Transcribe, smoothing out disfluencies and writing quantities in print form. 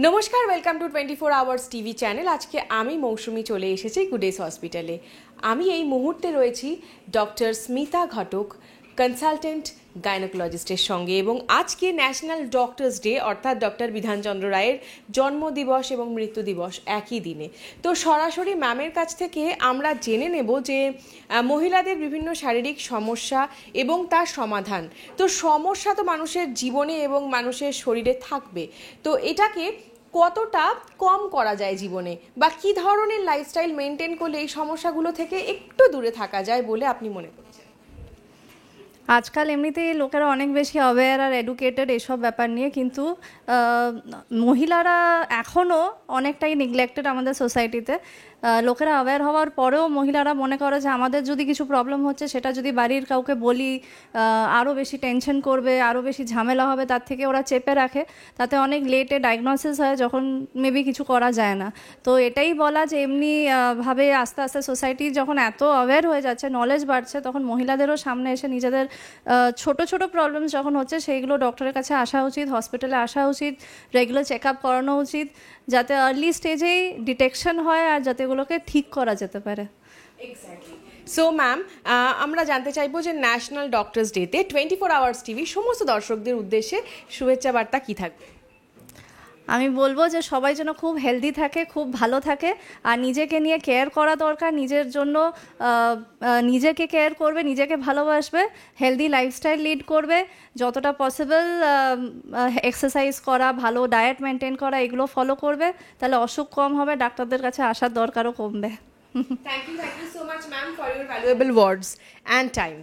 নমস্কার, welcome to 24 hours TV channel. আজকে আমি মৌসুমি চলে এসেছি গুডেস হসপিটালে। আমি এই মুহূর্তে রয়েছি ডক্টর স্মিতা ঘটক, কনসালটেন্ট গাইনোকোলজিস্টের সঙ্গে, এবং আজকে ন্যাশনাল ডক্টরস ডে, অর্থাৎ ডক্টর বিধানচন্দ্র রায়ের জন্মদিবস এবং মৃত্যু দিবস একই দিনে। তো সরাসরি ম্যামের কাছ থেকে আমরা জেনে নেব যে মহিলাদের বিভিন্ন শারীরিক সমস্যা এবং তার সমাধান। তো সমস্যা তো মানুষের জীবনে এবং মানুষের শরীরে থাকবে, তো এটাকে কতটা কম করা যায় জীবনে, বা কী ধরনের লাইফস্টাইল মেনটেন করলে এই সমস্যাগুলো থেকে একটু দূরে থাকা যায় বলে আপনি মনে করছেন? আজকাল এমনিতেই লোকেরা অনেক বেশি অ্যাওয়্যার আর এডুকেটেড এসব ব্যাপার নিয়ে, কিন্তু মহিলারা এখনও অনেকটাই নেগলেক্টেড আমাদের সোসাইটিতে। লোকেরা অ্যাওয়্যার হওয়ার পরেও মহিলারা মনে করে যে আমাদের যদি কিছু প্রবলেম হচ্ছে সেটা যদি বাড়ির কাউকে বলি আরও বেশি টেনশন করবে, আরও বেশি ঝামেলা হবে, তার থেকে ওরা চেপে রাখে। তাতে অনেক লেটে ডায়াগনোসিস হয়, যখন মেবি কিছু করা যায় না। তো এটাই বলা যে এমনি ভাবে আস্তে আস্তে সোসাইটি যখন এত অ্যাওয়্যার হয়ে যাচ্ছে, নলেজ বাড়ছে, তখন মহিলাদেরও সামনে এসে নিজেদের ছোট ছোট প্রবলেমস যখন হচ্ছে সেইগুলো ডক্টরের কাছে আসা উচিত, হসপিটালে আসা উচিত, রেগুলার চেক আপ করানো উচিত, যাতে আর্লি স্টেজেই ডিটেকশন হয় আর যাতে এগুলোকে ঠিক করা যেতে পারে। এক্স্যাক্টলি। সো ম্যাম, আমরা জানতে চাইবো যে ন্যাশনাল ডক্টরস ডেতে 24 আওয়ার্স টিভি সমস্ত দর্শকদের উদ্দেশ্যে শুভেচ্ছা বার্তা কী থাকবে? আমি বলবো যে সবাই যেন খুব হেলদি থাকে, খুব ভালো থাকে, আর নিজেকে নিয়ে কেয়ার করা দরকার। নিজের জন্য নিজেকে কেয়ার করবে, নিজেকে ভালোবাসবে, হেলদি লাইফস্টাইল লিড করবে, যতটা পসিবল এক্সারসাইজ করা, ভালো ডায়েট মেনটেন করা, এগুলো ফলো করবে, তাহলে অসুখ কম হবে, ডাক্তারদের কাছে আসার দরকারও কমবে। Thank you so much, ma'am, for your valuable words and time.